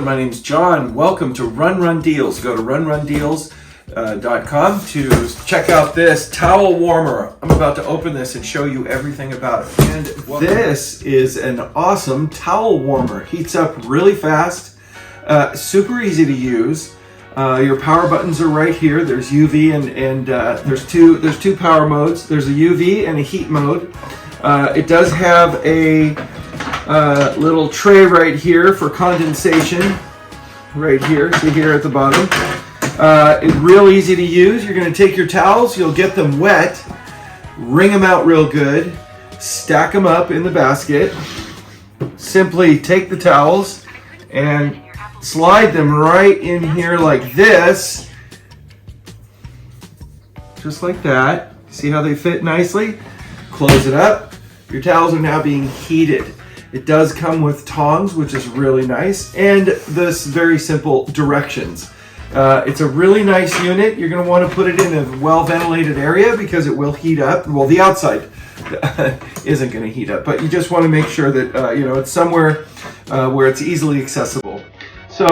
my name's John. Welcome to Run Deals. Go to rundeals.com to check out this towel warmer. I'm about to open this and show you everything about it. And this is an awesome towel warmer. Heats up really fast, super easy to use. Your power buttons are right here. There's UV and there's two power modes. There's a UV and a heat mode. It does have a little tray right here for condensation. Right here, see here at the bottom. It's real easy to use. You're going to take your towels, you'll get them wet, wring them out real good, stack them up in the basket. Simply take the towels and slide them right in here like this. Just like that. See how they fit nicely? Close it up. Your towels are now being heated. It does come with tongs, which is really nice, and this very simple directions. It's a really nice unit. You're going to want to put it in a well-ventilated area because it will heat up. Well, the outside isn't going to heat up, but you just want to make sure that it's somewhere where it's easily accessible. So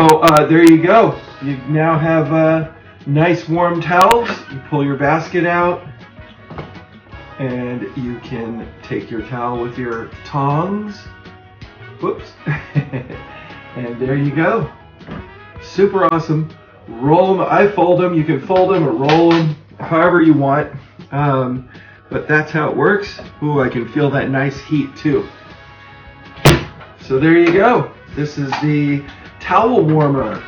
there you go. You now have nice warm towels. You pull your basket out, and you can take your towel with your tongs. Whoops. And there you go. Super awesome. Roll them. I fold them. You can fold them or roll them however you want. But that's how it works. Ooh, I can feel that nice heat too. So there you go. This is the towel warmer.